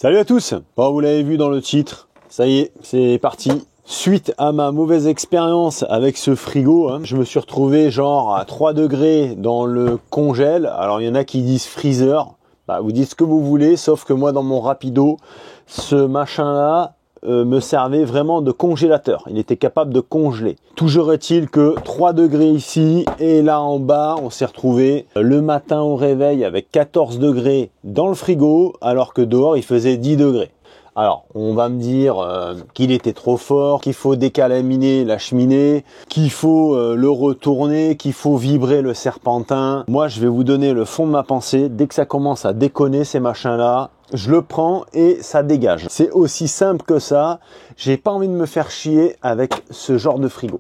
Salut à tous. Bon, vous l'avez vu dans le titre, ça y est, c'est parti. Suite à ma mauvaise expérience avec ce frigo, je me suis retrouvé genre à 3 degrés dans le congèle. Alors il y en a qui disent freezer, vous dites ce que vous voulez, sauf que moi dans mon rapido, ce machin-là me servait vraiment de congélateur. Il était capable de congeler. Toujours est-il que 3 degrés ici et là en bas, on s'est retrouvé le matin au réveil avec 14 degrés dans le frigo, alors que dehors il faisait 10 degrés. Alors, on va me dire qu'il était trop fort, qu'il faut décalaminer la cheminée, qu'il faut le retourner, qu'il faut vibrer le serpentin. Moi, je vais vous donner le fond de ma pensée. Dès que ça commence à déconner ces machins-là, je le prends et ça dégage. C'est aussi simple que ça. J'ai pas envie de me faire chier avec ce genre de frigo.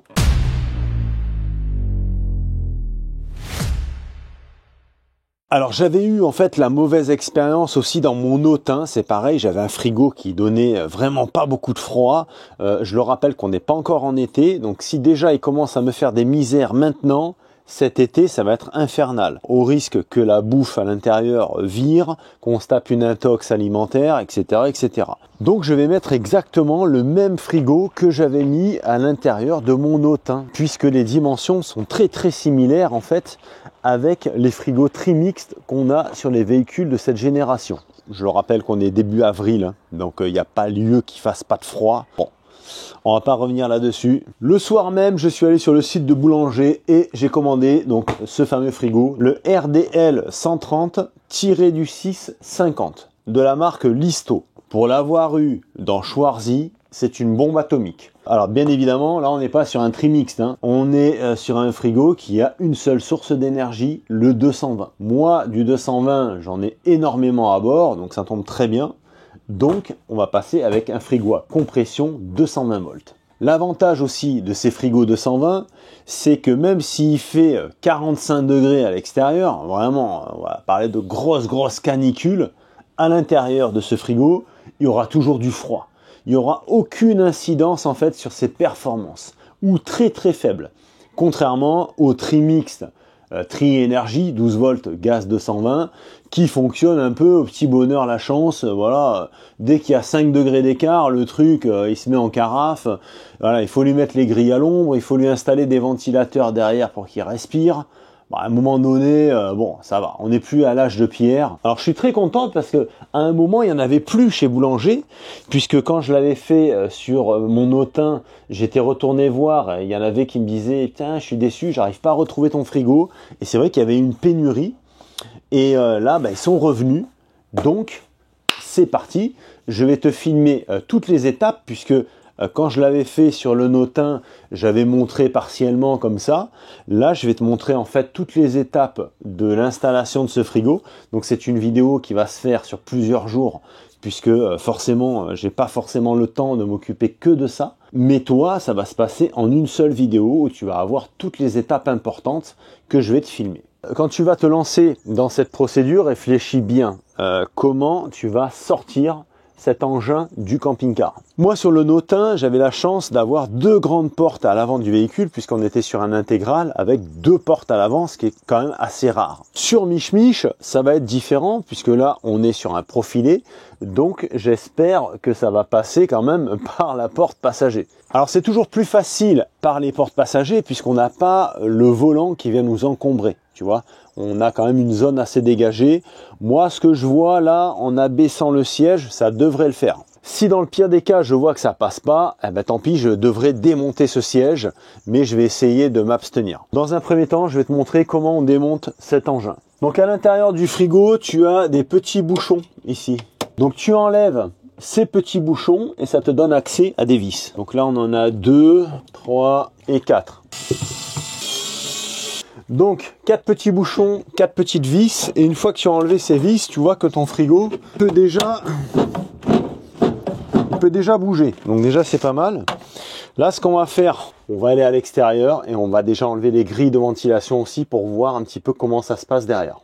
Alors j'avais eu en fait la mauvaise expérience aussi dans mon Autun, c'est pareil, j'avais un frigo qui donnait vraiment pas beaucoup de froid. Je le rappelle qu'on n'est pas encore en été, donc si déjà il commence à me faire des misères maintenant, cet été ça va être infernal. Au risque que la bouffe à l'intérieur vire, qu'on se tape une intox alimentaire, etc., etc. Donc je vais mettre exactement le même frigo que j'avais mis à l'intérieur de mon Autun, puisque les dimensions sont très similaires en fait avec les frigos trimixtes qu'on a sur les véhicules de cette génération. Je le rappelle qu'on est début avril, donc il n'y a pas lieu qu'il fasse pas de froid. Bon, on va pas revenir là-dessus. Le soir même, je suis allé sur le site de Boulanger et j'ai commandé donc ce fameux frigo, le RDL 130-650 de la marque Listo. Pour l'avoir eu dans Schwarzy, c'est une bombe atomique. Alors bien évidemment, là on n'est pas sur un trimixte, on est sur un frigo qui a une seule source d'énergie, le 220. Moi, du 220, j'en ai énormément à bord, donc ça tombe très bien. Donc on va passer avec un frigo à compression 220 volts. L'avantage aussi de ces frigos 220, c'est que même s'il fait 45 degrés à l'extérieur, vraiment, on va parler de grosses canicules, à l'intérieur de ce frigo, il y aura toujours du froid. Il n'y aura aucune incidence en fait sur ses performances, ou très faible. Contrairement au trimixte Tri-Énergie 12 volts gaz 220 qui fonctionne un peu au petit bonheur la chance. Voilà, dès qu'il y a 5 degrés d'écart, le truc il se met en carafe. Voilà, il faut lui mettre les grilles à l'ombre, il faut lui installer des ventilateurs derrière pour qu'il respire. À un moment donné, bon, ça va, on n'est plus à l'âge de pierre. Alors je suis très contente parce que à un moment, il n'y en avait plus chez Boulanger, puisque quand je l'avais fait sur mon Autun, j'étais retourné voir, il y en avait qui me disaient « Tiens, je suis déçu, j'arrive pas à retrouver ton frigo ». Et c'est vrai qu'il y avait une pénurie, et là, ils sont revenus, donc c'est parti. Je vais te filmer toutes les étapes, puisque quand je l'avais fait sur le Autun, j'avais montré partiellement comme ça. Là, je vais te montrer en fait toutes les étapes de l'installation de ce frigo. Donc c'est une vidéo qui va se faire sur plusieurs jours, puisque forcément, j'ai pas forcément le temps de m'occuper que de ça. Mais toi, ça va se passer en une seule vidéo où tu vas avoir toutes les étapes importantes que je vais te filmer. Quand tu vas te lancer dans cette procédure, réfléchis bien comment tu vas sortir cet engin du camping-car. Moi sur le Autun, j'avais la chance d'avoir 2 grandes portes à l'avant du véhicule puisqu'on était sur un intégral avec 2 portes à l'avant, ce qui est quand même assez rare. Sur Mich Mich, ça va être différent puisque là on est sur un profilé, donc j'espère que ça va passer quand même par la porte passager. Alors c'est toujours plus facile par les portes passagers puisqu'on n'a pas le volant qui vient nous encombrer, tu vois. On a quand même une zone assez dégagée. Moi, ce que je vois là, en abaissant le siège, ça devrait le faire. Si dans le pire des cas, je vois que ça passe pas, tant pis, je devrais démonter ce siège, mais je vais essayer de m'abstenir. Dans un premier temps, je vais te montrer comment on démonte cet engin. Donc à l'intérieur du frigo, tu as des petits bouchons ici. Donc tu enlèves ces petits bouchons et ça te donne accès à des vis. Donc là, on en a 2, 3 et 4. Donc 4 petits bouchons, 4 petites vis, et une fois que tu as enlevé ces vis, tu vois que ton frigo peut déjà bouger. Donc déjà c'est pas mal. Là ce qu'on va faire, on va aller à l'extérieur et on va déjà enlever les grilles de ventilation aussi pour voir un petit peu comment ça se passe derrière.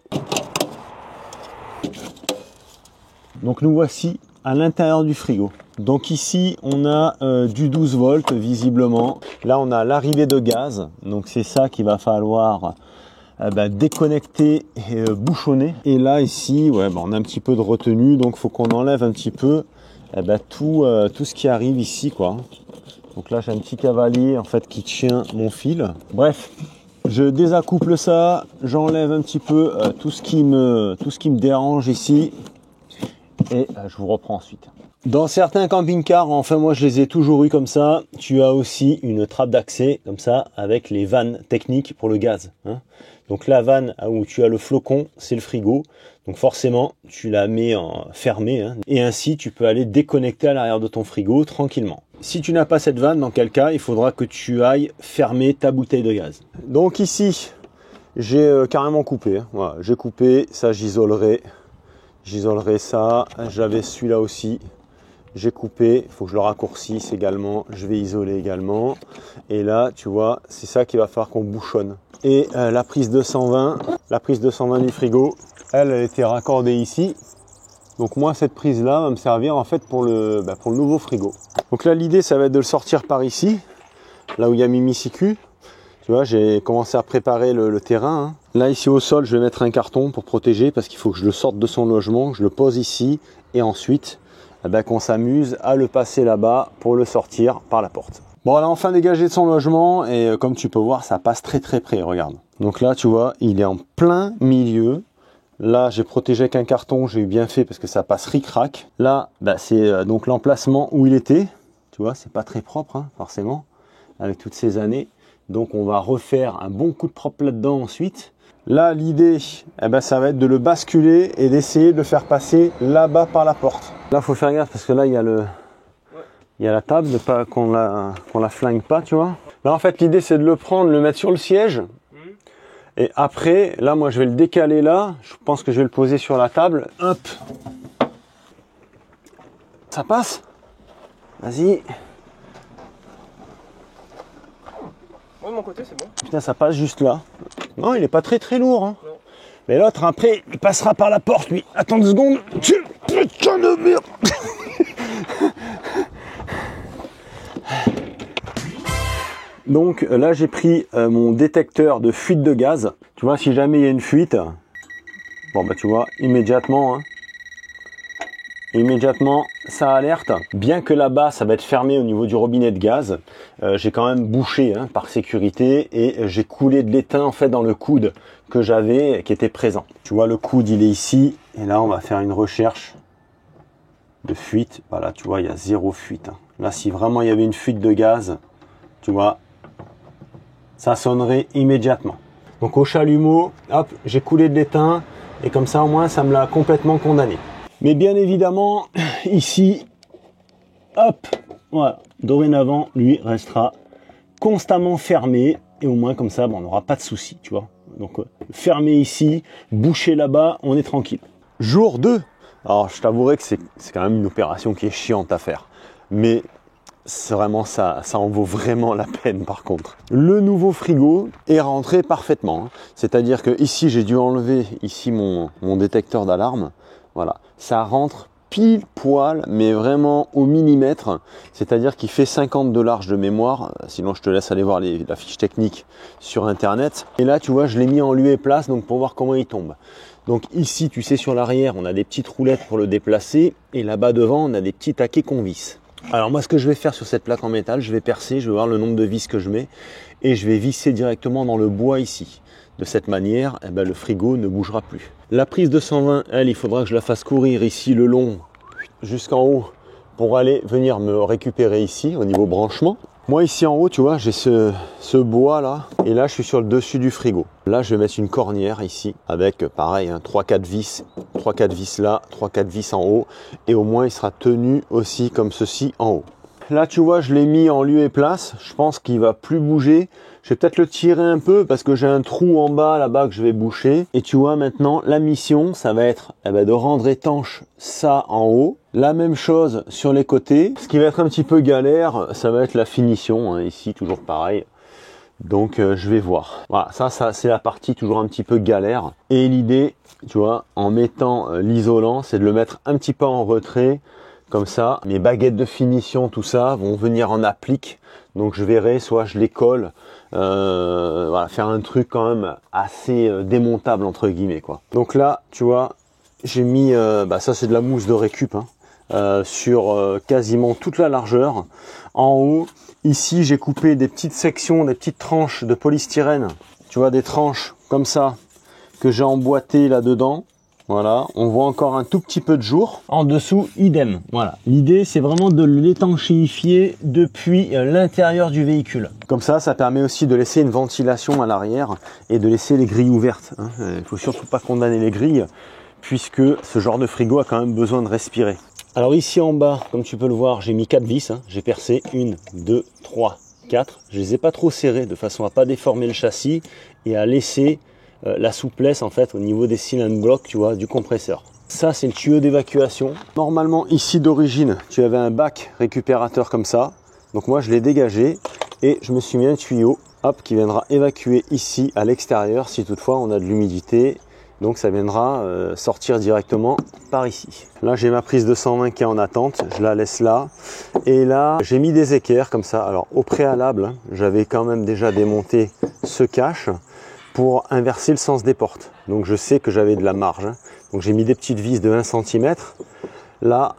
Donc nous voici à l'intérieur du frigo. Donc ici on a du 12 volts visiblement. Là on a l'arrivée de gaz, donc c'est ça qu'il va falloir déconnecté et bouchonné. Et là ici, ouais, on a un petit peu de retenue, donc faut qu'on enlève un petit peu tout ce qui arrive ici, quoi. Donc là j'ai un petit cavalier en fait qui tient mon fil. Bref, je désaccouple ça, j'enlève un petit peu tout ce qui me dérange ici et je vous reprends ensuite. Dans certains camping-cars, enfin moi je les ai toujours eu comme ça, tu as aussi une trappe d'accès comme ça avec les vannes techniques pour le gaz. Hein. Donc la vanne où tu as le flocon, c'est le frigo. Donc forcément, tu la mets en fermée hein, et ainsi tu peux aller déconnecter à l'arrière de ton frigo tranquillement. Si tu n'as pas cette vanne, dans quel cas il faudra que tu ailles fermer ta bouteille de gaz. Donc ici, j'ai carrément coupé. Hein. Voilà, j'ai coupé, ça j'isolerai ça. J'avais celui-là aussi. J'ai coupé, il faut que je le raccourcisse également, je vais isoler également. Et là, tu vois, c'est ça qu'il va falloir qu'on bouchonne. Et la prise 220 du frigo, elle était raccordée ici. Donc moi, cette prise-là va me servir en fait pour le nouveau frigo. Donc là, l'idée, ça va être de le sortir par ici, là où il y a Mimicicu. Tu vois, j'ai commencé à préparer le terrain. Hein. Là, ici au sol, je vais mettre un carton pour protéger parce qu'il faut que je le sorte de son logement, que je le pose ici et ensuite qu'on s'amuse à le passer là-bas pour le sortir par la porte. Bon, là, enfin dégagé de son logement et comme tu peux voir, ça passe très très près, regarde. Donc là, tu vois, il est en plein milieu. Là, j'ai protégé avec un carton, j'ai eu bien fait parce que ça passe ric-rac. Là, c'est donc l'emplacement où il était. Tu vois, c'est pas très propre, hein, forcément, avec toutes ces années. Donc, on va refaire un bon coup de propre là-dedans ensuite. Là, l'idée, ça va être de le basculer et d'essayer de le faire passer là-bas par la porte. Là, il faut faire gaffe parce que là, il y a la table, de pas qu'on la flingue pas, tu vois. Là, en fait, l'idée, c'est de le prendre, le mettre sur le siège. Et après, là, moi, je vais le décaler là. Je pense que je vais le poser sur la table. Hop. Ça passe? Vas-y. Moi, de mon côté, c'est bon. Putain, ça passe juste là. Non, il est pas très très lourd. Hein. Mais l'autre, après, il passera par la porte, lui. Attends 2 secondes. Putain de merde. Donc là, j'ai pris mon détecteur de fuite de gaz. Tu vois, si jamais il y a une fuite, bon tu vois, immédiatement, ça alerte. Bien que là-bas, ça va être fermé au niveau du robinet de gaz, j'ai quand même bouché par sécurité et j'ai coulé de l'étain en fait dans le coude que j'avais, qui était présent. Tu vois, le coude, il est ici. Et là, on va faire une recherche de fuite. Voilà, tu vois, il y a 0 fuite. Là, si vraiment il y avait une fuite de gaz, tu vois, ça sonnerait immédiatement. Donc au chalumeau, hop, j'ai coulé de l'étain et comme ça au moins ça me l'a complètement condamné. Mais bien évidemment, ici, hop, voilà, dorénavant, lui restera constamment fermé et au moins comme ça, on n'aura pas de soucis, tu vois. Donc fermé ici, bouché là-bas, on est tranquille. Jour 2. Alors je t'avouerai que c'est quand même une opération qui est chiante à faire. Mais c'est vraiment ça en vaut vraiment la peine par contre. Le nouveau frigo est rentré parfaitement. C'est-à-dire que ici j'ai dû enlever ici mon détecteur d'alarme. Voilà, ça rentre pile poil, mais vraiment au millimètre. C'est-à-dire qu'il fait 50 de large de mémoire. Sinon je te laisse aller voir la fiche technique sur internet. Et là tu vois, je l'ai mis en lieu et place donc pour voir comment il tombe. Donc ici tu sais sur l'arrière on a des petites roulettes pour le déplacer. Et là-bas devant on a des petits taquets qu'on visse. Alors moi ce que je vais faire sur cette plaque en métal, je vais percer, je vais voir le nombre de vis que je mets et je vais visser directement dans le bois ici. De cette manière, le frigo ne bougera plus. La prise 220, elle, il faudra que je la fasse courir ici le long jusqu'en haut pour aller venir me récupérer ici au niveau branchement. Moi ici en haut, tu vois, j'ai ce bois là et là je suis sur le dessus du frigo. Là je vais mettre une cornière ici avec pareil 3-4 vis, 3-4 vis là, 3-4 vis en haut et au moins il sera tenu aussi comme ceci en haut. Là tu vois, je l'ai mis en lieu et place, je pense qu'il va plus bouger. Je vais peut-être le tirer un peu parce que j'ai un trou en bas là-bas que je vais boucher. Et tu vois maintenant, la mission, ça va être de rendre étanche ça en haut. La même chose sur les côtés. Ce qui va être un petit peu galère, ça va être la finition. Ici, toujours pareil. Donc, je vais voir. Voilà, ça c'est la partie toujours un petit peu galère. Et l'idée, tu vois, en mettant l'isolant, c'est de le mettre un petit peu en retrait. Comme ça, mes baguettes de finition, tout ça, vont venir en applique. Donc je verrai, soit je les colle, voilà, faire un truc quand même assez démontable entre guillemets, quoi. Donc là, tu vois, j'ai mis, ça c'est de la mousse de récup, hein, sur quasiment toute la largeur. En haut, ici j'ai coupé des petites sections, des petites tranches de polystyrène. Tu vois, des tranches comme ça que j'ai emboîtées là-dedans. Voilà, on voit encore un tout petit peu de jour. En dessous, idem. Voilà. L'idée, c'est vraiment de l'étanchéifier depuis l'intérieur du véhicule. Comme ça, ça permet aussi de laisser une ventilation à l'arrière et de laisser les grilles ouvertes. Il ne faut surtout pas condamner les grilles, puisque ce genre de frigo a quand même besoin de respirer. Alors ici en bas, comme tu peux le voir, j'ai mis 4 vis. J'ai percé 1, 2, 3, 4. Je les ai pas trop serrées de façon à pas déformer le châssis et à laisser la souplesse en fait au niveau des cylindres blocs, tu vois, du compresseur. Ça c'est le tuyau d'évacuation. Normalement ici d'origine tu avais un bac récupérateur comme ça, donc moi je l'ai dégagé et je me suis mis un tuyau, hop, qui viendra évacuer ici à l'extérieur si toutefois on a de l'humidité, donc ça viendra sortir directement par ici. Là j'ai ma prise de 120 qui est en attente, je la laisse là, et là j'ai mis des équerres comme ça. Alors au préalable j'avais quand même déjà démonté ce cache pour inverser le sens des portes. Donc je sais que j'avais de la marge. Donc j'ai mis des petites vis de 1 cm là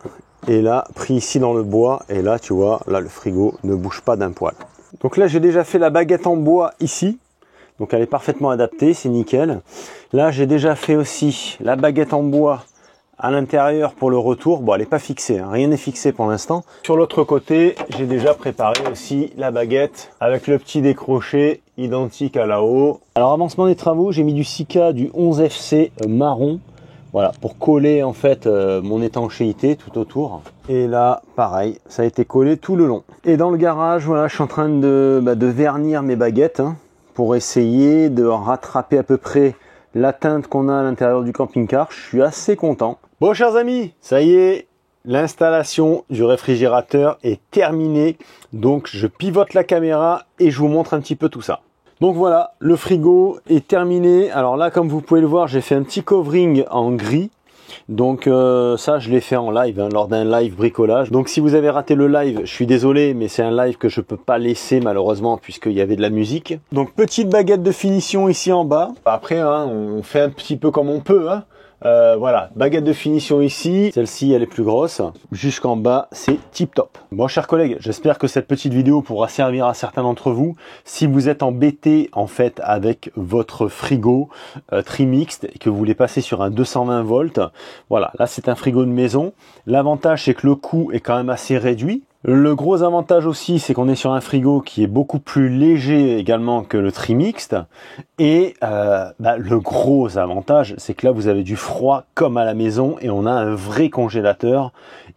et là, pris ici dans le bois. Et là, tu vois, là le frigo ne bouge pas d'un poil. Donc là, j'ai déjà fait la baguette en bois ici. Donc elle est parfaitement adaptée, c'est nickel. Là, j'ai déjà fait aussi la baguette en bois à l'intérieur pour le retour. Bon, elle n'est pas fixée, hein. Rien n'est fixé pour l'instant. Sur l'autre côté, j'ai déjà préparé aussi la baguette avec le petit décroché identique à là-haut. Alors, avancement des travaux, j'ai mis du Sika du 11FC marron. Voilà, pour coller en fait mon étanchéité tout autour. Et là, pareil, ça a été collé tout le long. Et dans le garage, voilà, je suis en train de vernir mes baguettes, hein, pour essayer de rattraper à peu près la teinte qu'on a à l'intérieur du camping-car. Je suis assez content. Bon, chers amis, ça y est, l'installation du réfrigérateur est terminée. Donc, je pivote la caméra et je vous montre un petit peu tout ça. Donc voilà, le frigo est terminé. Alors là, comme vous pouvez le voir, j'ai fait un petit covering en gris. Donc ça, je l'ai fait en live, hein, lors d'un live bricolage. Donc si vous avez raté le live, je suis désolé, mais c'est un live que je peux pas laisser malheureusement puisqu'il y avait de la musique. Donc petite baguette de finition ici en bas. Après, hein, on fait un petit peu comme on peut, hein. Voilà, baguette de finition ici, celle-ci elle est plus grosse, jusqu'en bas c'est tip top. Bon, chers collègues, j'espère que cette petite vidéo pourra servir à certains d'entre vous. Si vous êtes embêté en fait avec votre frigo trimixte et que vous voulez passer sur un 220 volts, voilà, là c'est un frigo de maison. L'avantage c'est que le coût est quand même assez réduit. Le gros avantage aussi, c'est qu'on est sur un frigo qui est beaucoup plus léger également que le trimixte. Et le gros avantage, c'est que là, vous avez du froid comme à la maison et on a un vrai congélateur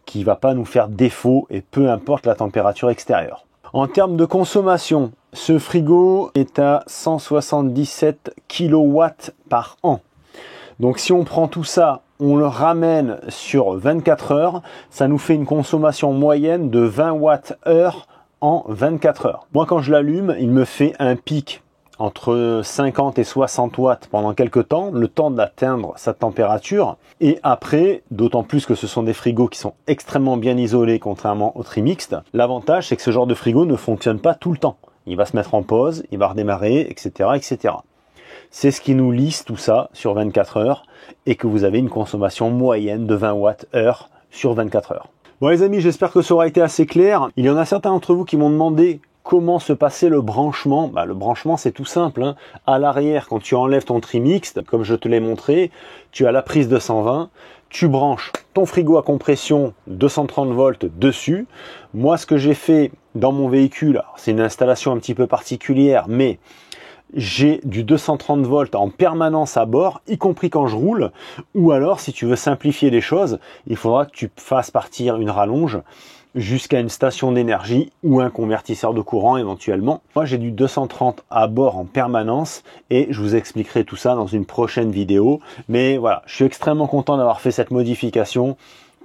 qui va pas nous faire défaut et peu importe la température extérieure. En termes de consommation, ce frigo est à 177 kW par an. Donc si on prend tout ça, on le ramène sur 24 heures, ça nous fait une consommation moyenne de 20 Wh en 24 heures. Moi quand je l'allume, il me fait un pic entre 50 et 60 watts pendant quelques temps, le temps d'atteindre sa température. Et après, d'autant plus que ce sont des frigos qui sont extrêmement bien isolés contrairement au trimixte, l'avantage c'est que ce genre de frigo ne fonctionne pas tout le temps. Il va se mettre en pause, il va redémarrer, etc. etc. C'est ce qui nous lisse tout ça sur 24 heures et que vous avez une consommation moyenne de 20 Wh sur 24 heures. Bon les amis, j'espère que ça aura été assez clair. Il y en a certains d'entre vous qui m'ont demandé comment se passait le branchement. Le branchement c'est tout simple, hein. À l'arrière, quand tu enlèves ton trimixte, comme je te l'ai montré, tu as la prise de 120, tu branches ton frigo à compression 230 volts dessus. Moi ce que j'ai fait dans mon véhicule, c'est une installation un petit peu particulière, mais j'ai du 230 volts en permanence à bord, y compris quand je roule. Ou alors, si tu veux simplifier les choses, il faudra que tu fasses partir une rallonge jusqu'à une station d'énergie ou un convertisseur de courant éventuellement. Moi, j'ai du 230 à bord en permanence et je vous expliquerai tout ça dans une prochaine vidéo. Mais voilà, je suis extrêmement content d'avoir fait cette modification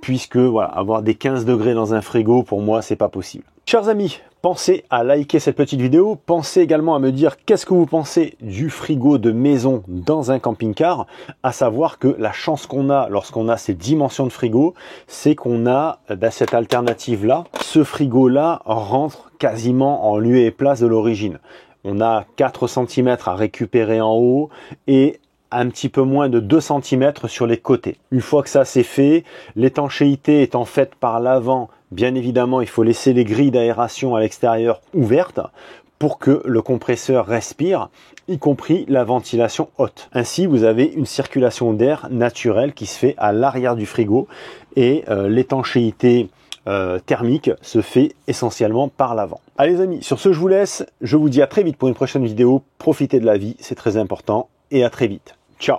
puisque voilà, avoir des 15 degrés dans un frigo, pour moi, c'est pas possible. Chers amis, pensez à liker cette petite vidéo. Pensez également à me dire qu'est-ce que vous pensez du frigo de maison dans un camping-car. À savoir que la chance qu'on a lorsqu'on a ces dimensions de frigo, c'est qu'on a cette alternative-là. Ce frigo-là rentre quasiment en lieu et place de l'origine. On a 4 cm à récupérer en haut et un petit peu moins de 2 cm sur les côtés. Une fois que ça c'est fait, l'étanchéité étant faite par l'avant, bien évidemment il faut laisser les grilles d'aération à l'extérieur ouvertes pour que le compresseur respire, y compris la ventilation haute. Ainsi vous avez une circulation d'air naturelle qui se fait à l'arrière du frigo et l'étanchéité thermique se fait essentiellement par l'avant. Allez les amis, sur ce je vous laisse, je vous dis à très vite pour une prochaine vidéo. Profitez de la vie, c'est très important, et à très vite. Ciao.